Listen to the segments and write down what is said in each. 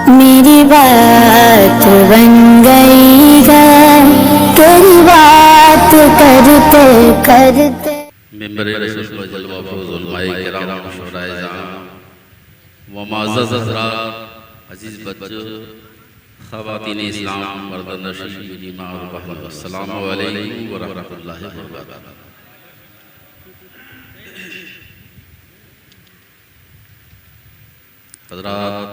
मेरी बात बन गई है तेरी बात करते करते। मेंबर रसूल व जलवा फरोज़ उलमाए किराम शुहराए ज़ाम व मुअज़्ज़ज़ हज़रात अज़ीज़ बच्चों ख़वातीन इस्लाम मर्दान नशीन ईमान और बहन अस्सलामु अलैकुम व रहमतुल्लाहि व बरकातहू। हज़रात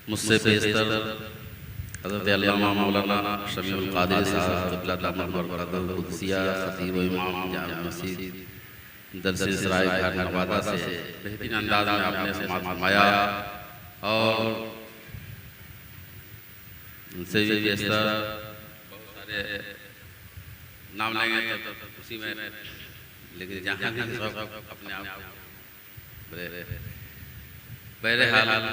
मुझसे बेहतर हज़रत अल्लामा मौलाना शमीउल क़ादिर साहब क़िबला दामत बरक़ातहू क़ुद्सिया ख़तीब व इमाम जामे मस्जिद दरस इसराए घर नवादा से बेहतरीन अंदाज में आपने समात फरमाया और उनसे भी बेहतर बहुत सारे नाम लेंगे तो उसी में, लेकिन जहाँ सब अपने आप बहरहाल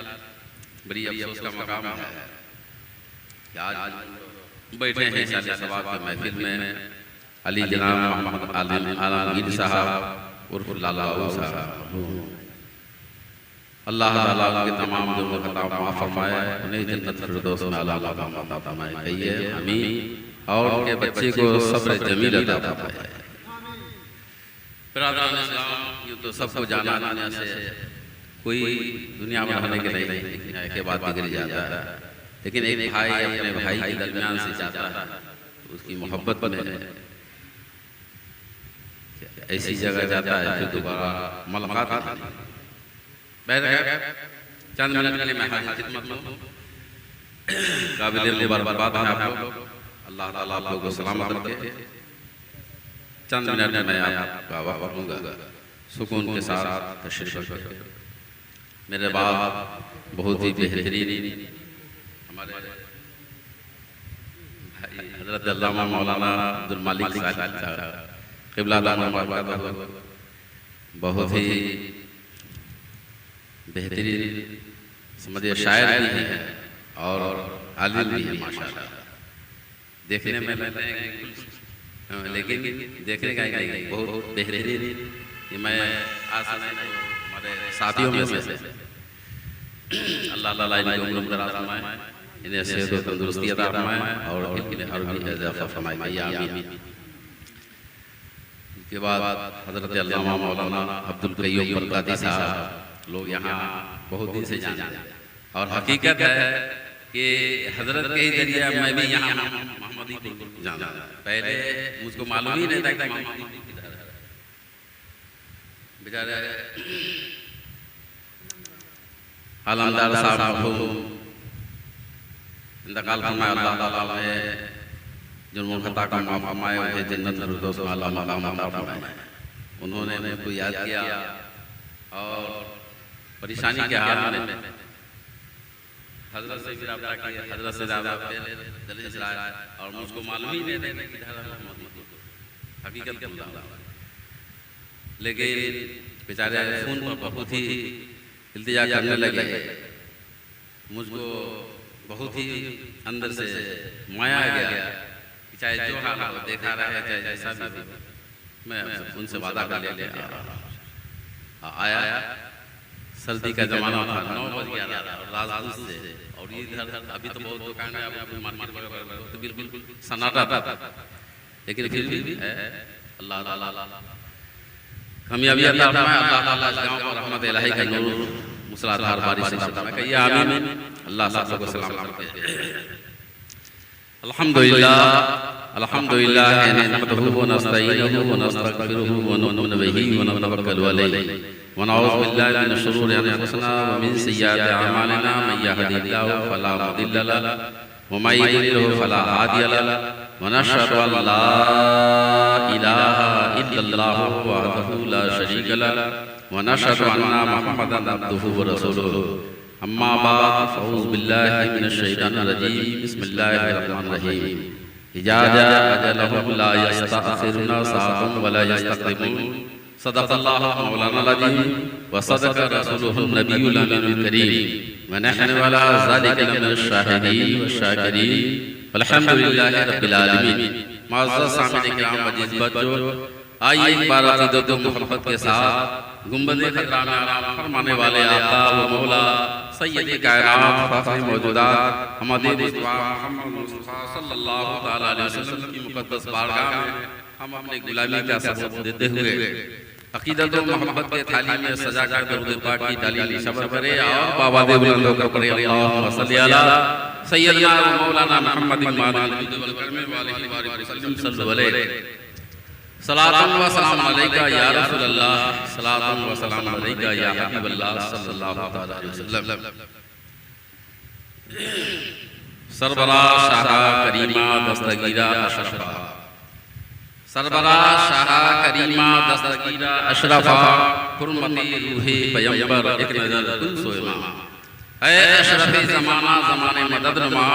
बड़ी अफसोस का मकाम है कि आज बैठे हैं शादी सवाब के महफिल में अली जनाब मोहम्मद आलमगीर साहब उर्फ लाला साहब। अल्लाह ताला उनके तमाम जुर्म खता माफ़ फरमाए, उन्हें जन्नत फिरदौस में आला मकाम अता फरमाए, कहिए आमीन। और उनके बच्चे को सब्र जमील अता फरमाए। बिरादरान इस्लाम, यूँ तो सबको जाना दुनिया से कोई दुनिया में रहने के नहीं के बाद बिगड़ जाता है, लेकिन एक भाई अपने भाई के दरमियान से जाता है तो उसकी मोहब्बत में ऐसी जगह जाता है फिर दोबारा मुलाकात होती है। चंद मिनट के लिए मैं हाजिर खिदमत में हूँ। काबिल मुबारकबाद है आप लोग, अल्लाह ताला आप लोगों को सलामत रखे। चंद मिनट में मैं आपका वक्त दूंगा, सुकून के साथ तशरीफ रखें। मेरे बाप बहुत ही बेहतरीन हमारे भाई हज़रत अल्लामा मौलाना अब्दुल मालिक साहब क़िबला दामत बरक़ातहू बहुत ही बेहतरीन समझिए शायर भी हैं और आलिम भी हैं माशाअल्लाह। देखने में लगते हैं लेकिन देखने का ही नहीं, बहुत बेहतरीन। कि मैं आज हमारे साथियों में से अल्लाह ताला इनकी उम्र दराज़ फरमाए, इन्हें सेहत और तंदुरुस्ती अता फरमाए और इनके हर भी इजाफ़ा फरमाए, आमीन। के बाद हज़रत अल्लामा मौलाना अब्दुल क़य्यूम बरक़ाती साहब लोग यहाँ बहुत दिन से जानते हैं और हकीकत है कि हज़रत के ही जरिए मैं भी यहाँ मोहम्मदी को जाना। पहले मुझको मालूम ही नहीं था कि बेचारे आलमदार साहब को इंतकाल फरमाया, अल्लाह ताला ने जुर्म खता का माफ़ फरमाए, उन्हें जन्नत फिरदौस में आला मकाम अता फरमाए। उन्होंने मुझको याद किया और परेशानी के हाल में हज़रत से रब्ता किया, हज़रत से दलील लाया और मुझको मालूम ही नहीं था कि हकीकत क्या था। लेकिन बेचारे फ़ोन पर बहुत ही इल्तिजा करने लगे, मुझको बहुत ही अंदर से माया गया कि चाहे जो हाल हो देखा रहे, चाहे जैसा भी, मैं उनसे वादा कर ले आया। सर्दी का ज़माना था, 9 बज गया था और राजपूत से और इधर अभी तो बहुत दुकान है, मार्केट तो बिल्कुल सन्नाटा था, लेकिन फिर भी अल्लाह ताला कामयाबी अता फरमाए। अल्लाह ताला इस गाँव पर रहमत इलाही का नूर मूसलाधार बारिश अता फरमाए, कहिए आमीन। अल्लाह सब लोगों को सलामत रखे। अल्हम्दुलिल्लाह अल्हम्दुलिल्लाह नहमदुहु व नस्तईनुहु व नस्तगफिरुहु व नु'मिनु बिही व नतवक्कलु अलैहि व नऊज़ु बिल्लाहि मिन शुरूरि अनफुसिना व मिन सय्यिआति अअमालिना मन यहदिहिल्लाहु फला मुदिल्ल लहु व मन युद्लिलहु फला हादिय लहु व नशहदु अन ला इलाहा इल्लल्लाहु वहदहु ला शरीका लहु व नशहदु अन्ना मुहम्मदन अब्दुहु व रसूलुहु। अम्मा बाद फ़अऊज़ु बिल्लाहि मिनश शैतानिर रजीम, बिस्मिल्लाहिर रहमानिर रहीम। इज़ा जाअ अजलुहुम ला यस्तअख़िरूना साअतन व ला यस्तक़दिमून। सदक़ल्लाहु मौलाना अज़ीम व सदक़ रसूलुहुन नबियुल अमीनुल करीम व नहनु अला ज़ालिका लमिनश शाहिदीन व शाकिरीन वल्हम्दुलिल्लाहि रब्बिल आलमीन। मुअज़्ज़ज़ सामिईन किराम, अज़ीज़ बच्चों, आइए एक बार अक़ीदत व मोहब्बत के साथ गुंबद खतरा में आराम फरमाने वाले आका व मौला सैयद कायनात फाखिर मौजूदात हमारे मुस्तफा मोहम्मद मुस्तफा सल्लल्लाहु तआला अलैहि वसल्लम की मुक़द्दस बारगाह में हम अपनी गुलामी का सबूत देते हुए अकीदत व मोहब्बत के थाली में सजा कर दरूद पाक की डाली निशबर करे और बावाज़ बुलंद होकर पढ़े अल्लाहुम्मा सल्ली अला सय्यदना व मौलाना मुहम्मद मादिल वल करम व आलिहि व सल्लम सल्लल्लाहु अलैहि सलातुन व सलाम अलैका या रसूल अल्लाह सलातुन व सलाम अलैका या हबीब अल्लाह सल्लल्लाहु तआला अलैहि वसल्लम। सरबरा शाह करीमा दस्तगीरा अशरफा सरबरा शाह करीमा दस्तगीरा अशरफा हुर्मती रूहे पैगंबर एक नजर कुल सोयमा ऐ अशरफे ज़माना ज़माने मदद नमा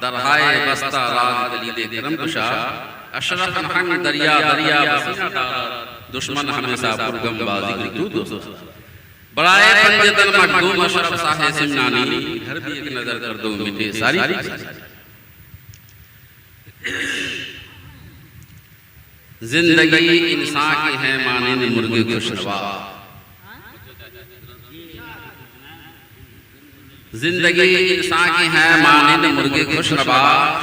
दरहाए बस्ता राज दलीले करम कुशा अशरफ हंग दरिया दरिया बसीना दार दुश्मन हमेशा पुरगम बाज़िक्र तू दोस्त बराए पंजतन मखदूम अशरफ साहे सिमनानी घर भी एक नजर कर दो मिटे सारी जिंदगी इंसान की है माने मुर्गे खुशनवा जिंदगी इंसान की है माने मुर्गे खुशनवा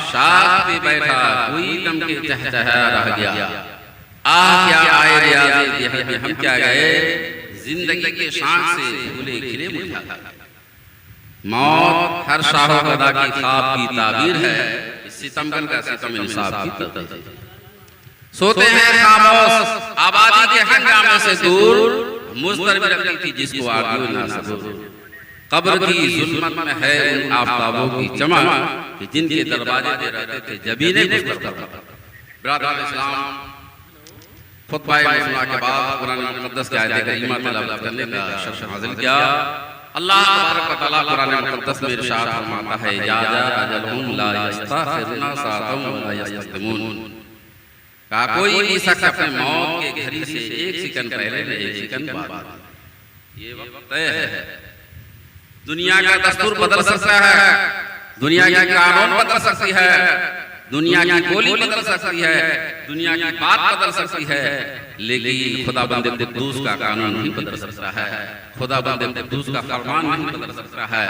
शाख पे बैठा कोई दम के चहचहा रह गया क्या आए रियाज़े में हम क्या गए जिंदगी के शाख से फूले खिले मुझा मौत हर शाह खुदा की ख्वाब की ताबीर है इस सितमगन का सितम इंसाफ की तदबीर सोते हैं खामोश आबादी के हंगामे से दूर मुस्तरब रखती थी जिसको आरज़ू ना सबूर कब्र की जुल्मत में है उन आफताबों की चमक कि जिनके दरवाजे पे रहते थे जबीने बिरादरान इस्लाम खुतबाए मसला के बाद कुरान मुक़द्दस की आयत करीमा तिलावत करने का शर्फ हासिल किया। अल्लाह तबारक व तआला कुरान मुक़द्दस में इरशाद फरमाता है या अजलहुम ला यस्तखिरुना सातम व ला यस्तक़दिमून का कोई भी शख्स अपने मौत के घड़ी से एक सेकंड पहले न एक सेकंड बाद ये वक्त तय है। दुनिया का दस्तूर बदल सकता है, दुनिया की कानून बदल सकती है, दुनिया की बोली बदल सकती है, दुनिया की बात बदल सकती है, लेकिन खुदा बंदे कुद्दूस का कानून नहीं बदल सकता है, खुदा बंदे कुद्दूस का फरमान नहीं बदल सकता है।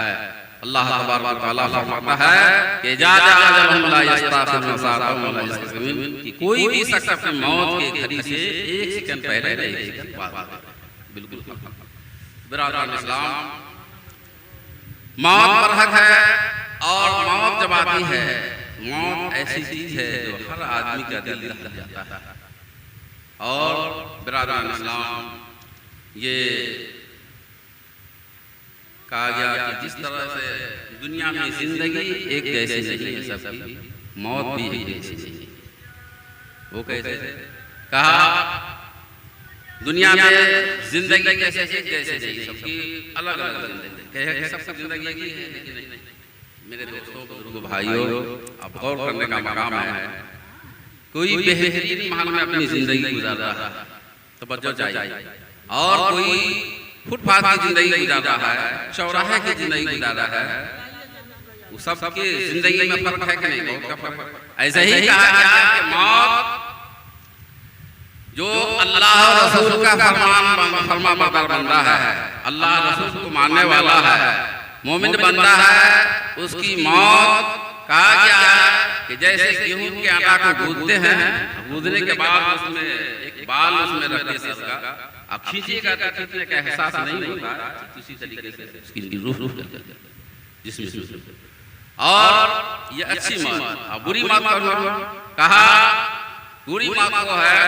अल्लाह तबारक व तआला फरमाता है कि जा अजलहुम ला यस्तखिरुना सातम व ला यस्तक़दिमून कि कोई भी शख्स अपनी मौत के घड़ी से एक सेकंड पहले न एक सेकंड बाद बिल्कुल बिरादरान इस्लाम मौत पर हक है और मौत जब आती है मौत ऐसी चीज है जो हर आदमी का दिल दहला जाता है। और बिरादरान इस्लाम ये कहा गया कि जिस तरह से दुनिया में जिंदगी एक जैसी नहीं है सबकी, मौत भी एक जैसी नहीं। वो कैसे कहा दुनिया में जिंदगी कैसे एक जैसे नहीं, सबकी अलग अलग जिंदगी सबकी जिंदगी है। लेकिन मेरे दोस्तों बुजुर्गों भाइयों अब गौर करने का मकाम है, कोई बेहतरीन महल में अपनी जिंदगी गुजार रहा है तवज्जो चाहिए, और कोई फुटपाथ की जिंदगी गुजार रहा है, चौराहे की जिंदगी गुजार रहा है। वो सबके जिंदगी में फर्क है कि नहीं? बहुत का फर्क। ऐसे ही कहा गया कि मौत जो अल्लाह और रसूल का फरमा बरदार बंदा है, अल्लाह रसूल को मानने वाला है, मोमिन बंदा है, उसकी मौत कहा गया कि जैसे गेहूं के आटा को गूंथते हैं, गूंथने के बाद उसमें एक बाल उसमें रखते सर का, अब खींचेगा तो खींचने का एहसास नहीं होता, इसी तरीके से उसकी रूह जिसमें और ये अच्छी मौत। अब बुरी मौत कहा बुरी मौत को है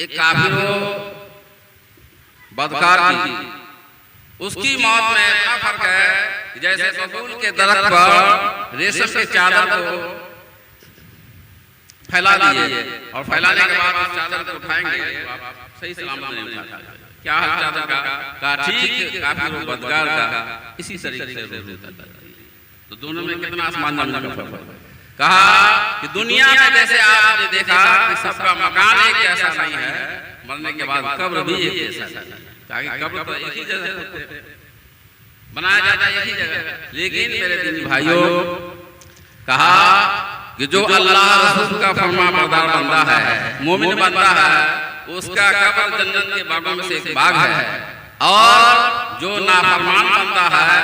एक काफिर हो बदकार की, उसकी मौत में क्या फर्क है कि जैसे बबूल के दरख्त पर रेशम के चादर को फैला दिए और फैलाने के बाद उस चादर को उठाएंगे तो आप सही सलामत नहीं उठा। क्या हाल चादर का ठीक काफिर हो बदकार का इसी तरीके से तो दोनों में कितना आसमान जमीन का फर्क है। कहा कि दुनिया में जैसे आपने देखा कि सबका मकान एक जैसा नहीं है, मरने के बाद कब्र भी एक जैसा नहीं, ताकि कब्र तो एक ही जगह बनाया जाता है एक ही जगह। लेकिन मेरे दीनी भाइयों कहा कि जो अल्लाह रसूल का फरमा बरदार बंदा है, मोमिन बंदा है, उसका कब्र जन्नत के बागों में से एक बाग है, और जो नाफरमान बनता है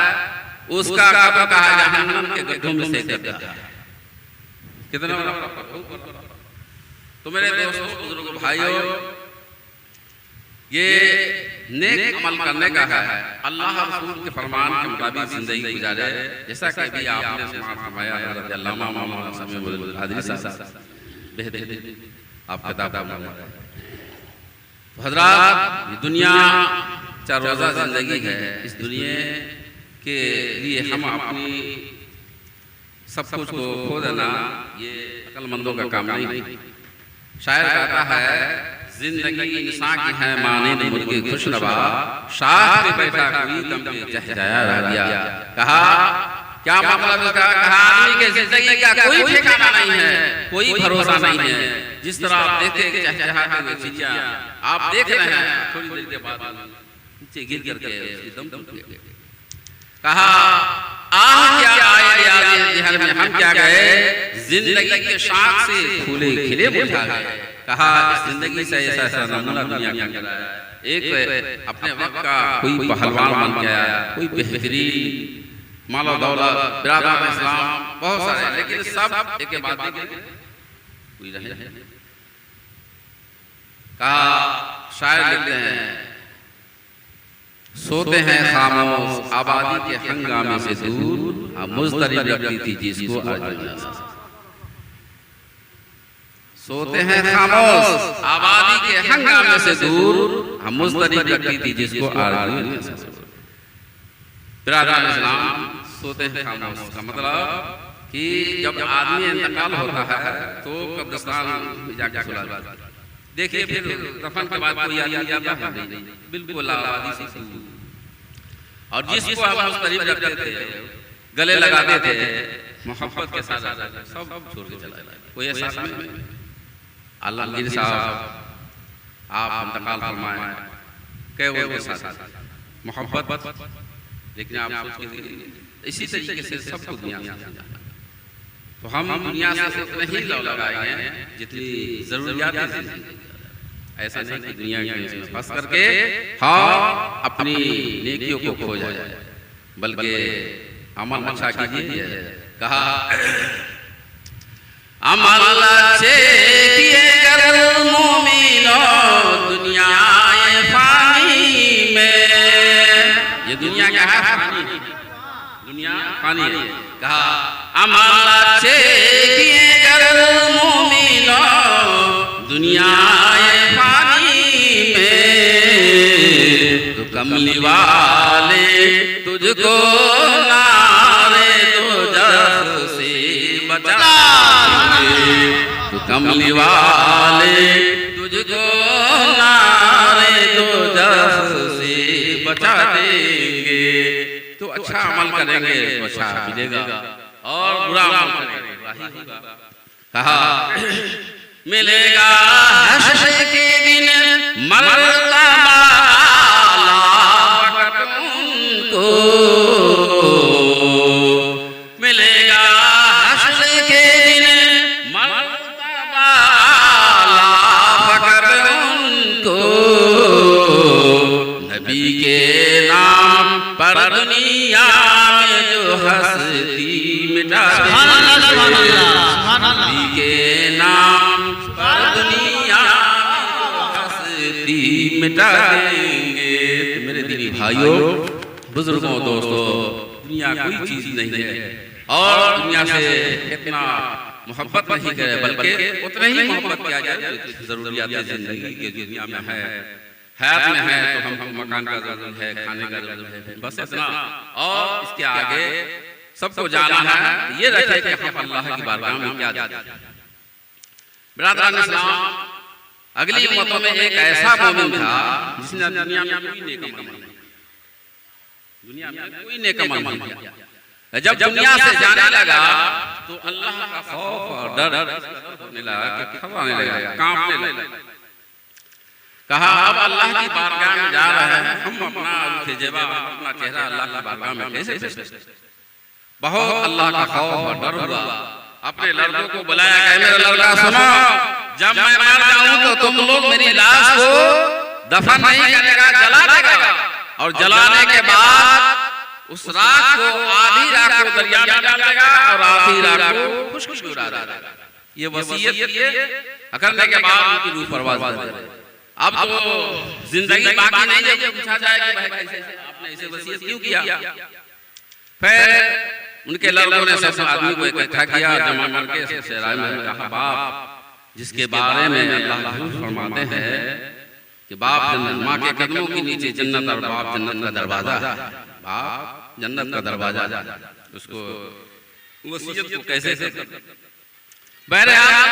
उसका कब्र कहा जहन्नम के गड्ढों में से एक गड्ढा है। कितना तो मेरे दोस्तों, बुजुर्गों, भाइयों, ये नेक अमल करने का है, अल्लाह रसूल के फरमान के मुताबिक जिंदगी गुजारे, जैसा कि अभी आपने फरमाया हज़रत अल्लामा मौलाना समीउल हादरी साहब बेहतरीन आप किताब हज़रात, दुनिया चार रोज़ा जिंदगी है। इस दुनिया के लिए हम अपनी सब कुछ को खो देना ये अक्लमंदों का काम नहीं। शायर कहता है, जिंदगी इंसान की है माने मुर्गे खुशनवा, शाह पे बैठा कोई दम पे चहचहाया रह गया। कहा क्या मतलब इसका? कहा आदमी के जिंदगी का कोई ठिकाना नहीं है, कोई भरोसा नहीं है। जिस तरह आप देखते हैं चहचहाते हुए चिड़िया, आप देख रहे हैं थोड़ी देर के बाद नीचे गिर करके उसकी दम टूट गई। कहा आह क्या आए जहर में हम क्या गए, जिंदगी के शाख से फूले खिले मुरझा गए। कहा इस जिंदगी से ऐसा नमूना दुनिया के अंदर है। एक अपने वक्त का कोई पहलवान बन गया, कोई बेहतरीन मालो दौलत, बिरादर इस्लाम बहुत सारे, लेकिन सब एक के बाद कोई रहे। कहा शायर लिखते हैं, सोते हैं खामोश आबादी के हंगामे से दूर, मुज़तरिब रखती थी जिसको आरज़ू। सोते हैं खामोश आबादी के हंगामे से दूर, हम मुज़तरिब रखती थी जिसको आरज़ू। बिरादर इस्लाम, सोते हैं खामोश का मतलब कि जब आदमी इंतकाल होता है तो कब्रिस्तान में जाकर सुला जाता है। देखिए फिर दफन के बाद कोई आदमी जाता है नहीं, बिल्कुल आबादी से। और जिसको हम मुस्तरिब रखते थे, गले लगाते थे, मोहब्बत के साथ सब छोड़ के चला जाए। कोई ऐसा नहीं। आलमगीर साहब आप इंतकाल फरमाए, कई के साथ मोहब्बत, लेकिन आप सोच के इसी तरीके से सबको दुनिया से, तो हम दुनिया से उतने ही लौ लगाएंगे जितनी जरूरियात है। ऐसा नहीं कि दुनिया के फंस करके हाँ अपनी नेकियों को खो जाए, बल्कि अमल अच्छा कीजिए। कहा अमल अच्छे किए कर मोमिनो दुनिया फानी में, ये दुनिया क्या है? फानी, दुनिया फानी है। कहा अमल अच्छे किए कर मोमिनो दुनिया फानी में, तो कमली वाले तुझको नारे दोज़ख से बचाएंगे, तो कमली वाले तुझको नारे दोज़ख से बचा देंगे। तो अच्छा अमल करेंगे तो अच्छा मिलेगा, और बुरा अमल करेंगे। कहा मिलेगा हश्र के दिन मरतबा लाफत उनको, मिलेगा हश्र के दिन मरतबा लाफत उनको, नबी के नाम पर दुनिया में जो हस्ती मिटा देंगे, नबी के नाम पर दुनिया हस्ती मिटा देंगे। तो मेरे दिली भाइयों, बुजुर्गों, दोस्तों, दुनिया कोई चीज नहीं है, और दुनिया से इतना मोहब्बत नहीं करे, बल्कि उतना ही मोहब्बत किया जाए जरूरियात जिंदगी की दुनिया में है। हयात में है तो हमको मकान का जरूरत है, खाने का जरूरत है, बस इतना। और इसके आगे सबको जाना है, ये रखे कि हम अल्लाह की बारगाह में क्या जाते हैं। बिरादरान इस्लाम, अगली उम्मतों में एक ऐसा मोमिन था जिसने दुनिया में कोई नेक अमल नहीं किया, दुनिया में कोई नेक अमल नहीं किया। जब दुनिया से जाने लगा तो अल्लाह का खौफ और डर होने लगा, घबराने लगा, कांपने लगा। कहा अब अल्लाह की बारगाह में जा रहे हैं, हम अपना जेबा, अपना चेहरा अल्लाह की बारगाह में कैसे पेश करें? बहुत अल्लाह का खौफ और डर हुआ। अपने लड़कों को बुलाया कि मेरा लड़का सुनो, जब मैं मर जाऊं तो तुम लोग मेरी लाश को दफन नहीं करेगा, जला देगा, और जलाने के बाद उस राख को, आधी राख को दरिया में डाल देगा और आधी राख को खुश्क में उड़ा देगा। ये वसीयत करने के बाद उनकी रूह परवाज़ कर गई। अब तो जिंदगी बाकी नहीं है, पूछा जाए कि भाई कैसे आपने इसे वसीयत क्यों किया। फिर उनके लड़कों ने सब आदमी को इकट्ठा किया, जमा करके शहराई में कहा, बाप जिसके बारे में अल्लाह फरमाते हैं कि बाप जन्नत, माँ के कदमों के नीचे जन्नत और बाप जन्नत का दरवाजा, बाप जन्नत का दरवाजा, उसको वसीयत को कैसे बहरहाल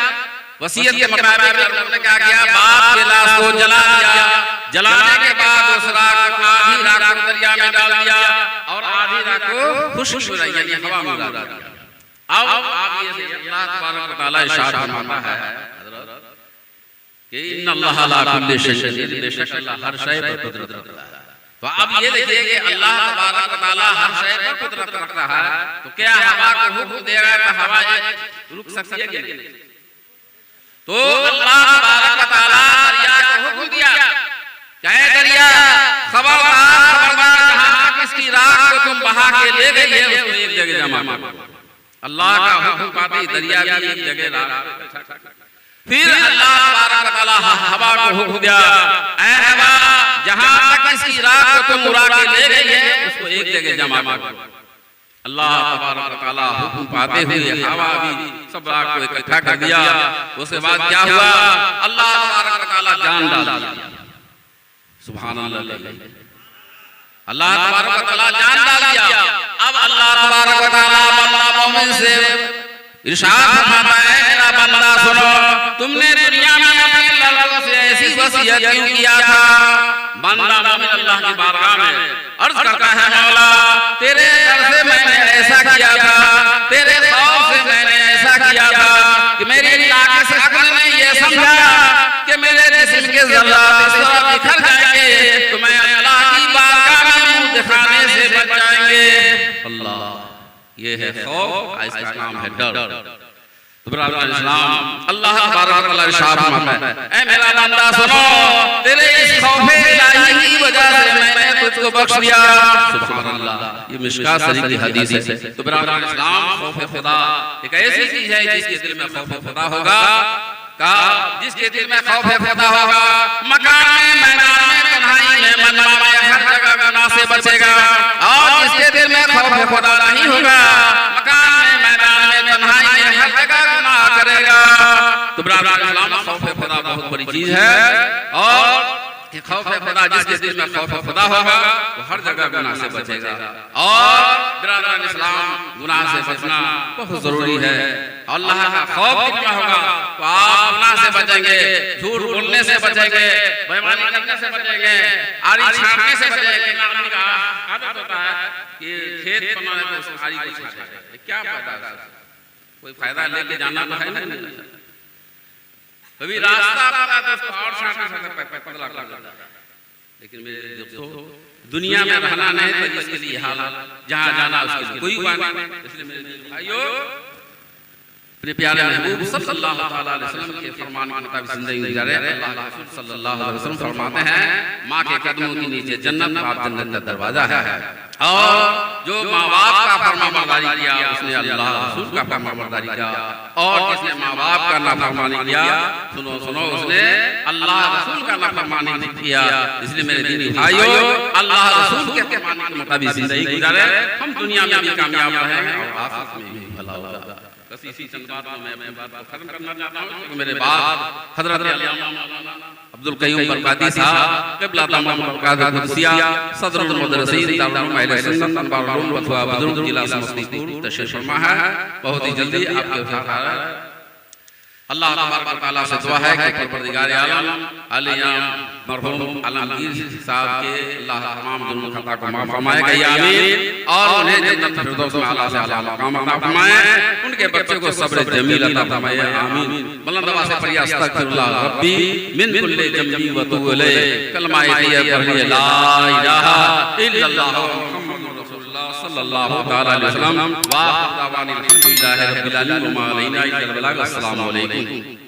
वसीयत के मुताबिक उन्होंने क्या किया, बाप के लाश को जला दिया, जलाने के बाद उस राख को, आधी राख को दरिया में डाल दिया और आधी राख को खुश्क में यानी हवा में उड़ा दिया। अब आप ये अल्लाह तबारक व तआला इरशाद फरमाता है कि इन्नल्लाह अला कुल्लि शैइन कदीर, बेशक अल्लाह हर शय पर कुदरत रखता है। तो अब ये देखिए कि अल्लाह तबारक व तआला हर शय पर कुदरत रखता है, तो क्या हवा को हुक्म देगा तो हवा रुक सकती है कि नहीं? तो अल्लाह तबारक व तआला दरिया को हुक्म दिया, चाहे दरिया खबरदार जहां तक इसकी राख को तुम बहा के ले गई है उसको एक जगह जमा करो। अल्लाह का हुक्म पाते ही दरिया भी एक जगह राख। फिर अल्लाह तबारक व तआला हवा को हुक्म दिया, ऐ हवा जहां तक इसकी राख को तुम उड़ा के ले गई है उसको एक जगह जमा करो। अल्लाह तबारक व तआला हुक्म पाते हुए हवा भी सब राख को इकट्ठा कर दिया। उसके बाद क्या हुआ, अल्लाह तबारक व तआला जान डाल दिया। सुभान अल्लाह, अल्लाह तबारक व तआला जान डाल दिया। अब अल्लाह तबारक व तआला बंदा मोमिन से इरशाद फरमाता है, मेरा बंदा सुनो, तुमने दुनिया में अपने लड़कों से ऐसी वसीयत क्यों किया था? बंदा मोमिन अल्लाह की बारगाह में अर्ज करता है, मौला तेरे डर से मैंने ऐसा किया था, तेरे खौफ से मैंने ऐसा किया था कि मेरी नाक़िस अक्ल ने ये समझा कि मेरे जिस्म के ज़र्रात इस तरह बिखर जाएंगे तो मैं अल्लाह की बारगाह में मुंह दिखाने से बच जाएंगे। अल्लाह, ये है खौफ, इसका नाम है डर। तो ब्रदर इस्लाम, अल्लाह तबारक व तआला इरशाद फरमाता है, ऐ मेरा बंदा सुनो, तेरे इस खौफ इलाही की वजह से मैंने तुझको बख्श दिया। सुभान अल्लाह, ये मिशकात शरीफ की हदीस है। तो ब्रदर इस्लाम, खौफ खुदा एक ऐसी चीज है जिसके दिल में खौफ खुदा होगा, जिसके दिल में खौफ खुदा होगा, मकान में, मैदान में, तन्हाई में, मनवा में, हर जगह गुनाह से बचेगा। और जिसके दिल में खौफ खुदा नहीं होगा, मकान में, मैदान में, तन्हाई में, हर जगह गुनाह करेगा। तो ब्रदर इस्लाम, खौफ खुदा बहुत बड़ी चीज है। और कि खौफ खुदा, जिसके दिल में खौफ खुदा होगा वो हर जगह गुनाह से बचेगा। और ब्रदर इस्लाम, गुनाह से बचना बहुत जरूरी है। अल्लाह का खौफ कितना होगा तो आप गुनाह से बचेंगे, झूठ बोलने से बचेंगे, बेईमानी करने से बचेंगे, आरी छाटने से बचेंगे। आदमी का आदत होता है कि खेत बनाने को उस आरी को छाटे, क्या फायदा है? कोई फायदा लेके जाना तो है नहीं। कभी रास्ता आता है तो उसको और छाटना पतला कर देता है। लेकिन मेरे दोस्तों, दुनिया में रहना नहीं तो इसके लिए हाल, जहाँ जाना उसके लिए कोई उपाय नहीं। इसलिए मेरे भाइयों, अपने प्यारे महबूब सल्लल्लाहु अलैहि वसल्लम के फरमान के मुताबिक जिंदगी गुजारे। अल्लाह के रसूल सल्लल्लाहु अलैहि वसल्लम फरमाते हैं, माँ के कदमों के नीचे जन्नत, बाप जन्नत का दरवाजा है। और जो माँ बाप का फरमाबरदारी किया उसने अल्लाह रसूल का फरमाबरदारी किया, और जिसने माँ बाप का नाफरमानी किया, सुनो सुनो, उसने अल्लाह रसूल का नाफरमानी किया। इसलिए मेरे दीनी भाइयों, अल्लाह रसूल के फरमान के मुताबिक जिंदगी गुजारे, हम दुनिया में भी कामयाब रहेंगे और आखिरत में भी भला होगा। बस इसी चंद बात में मैं अपनी बात को खत्म करना चाहता हूँ। मेरे बाद हजरत अब्दुल कय्यूम बरकाती साहब, क़िबला तमाम बरकात कुदसिया, सदरुल मुदर्रिसीन, दारुल अहले सुन्नत, अनवारुल उलूम, फतवा बुजुर्ग, जिला समस्तीपुर तशरीफ फरमा है। बहुत ही जल्दी आपके साथ आ रहा है। अल्लाह तबारक व तआला से दुआ है कि परवरदिगार आलम अलिया मरहूम आलमगीर साहब के अल्लाह तमाम जुर्म खता को माफ फरमाएगा, आमीन। और उन्हें जन्नत फिरदौस में आला से आला मकाम अता फरमाए, उनके बच्चों को सब्र जमील अता फरमाए, आमीन। बुलंद आवाज़ से पढ़िए, अस्तगफिरुल्लाह रब्बी मिन कुल्लि जम्बी व तूबु इलैहि, कलमा तैयब पढ़िए, ला इलाहा इल्लल्लाह मुहम्मदुर रसूलुल्लाह। सल्लल्लाहु तआला अलैहि वसल्लम व आखिर दावाना अल्हम्दुलिल्लाहि रब्बिल आलमीन व मा अलैना इल्लल बलाग। अस्सलामु अलैकुम।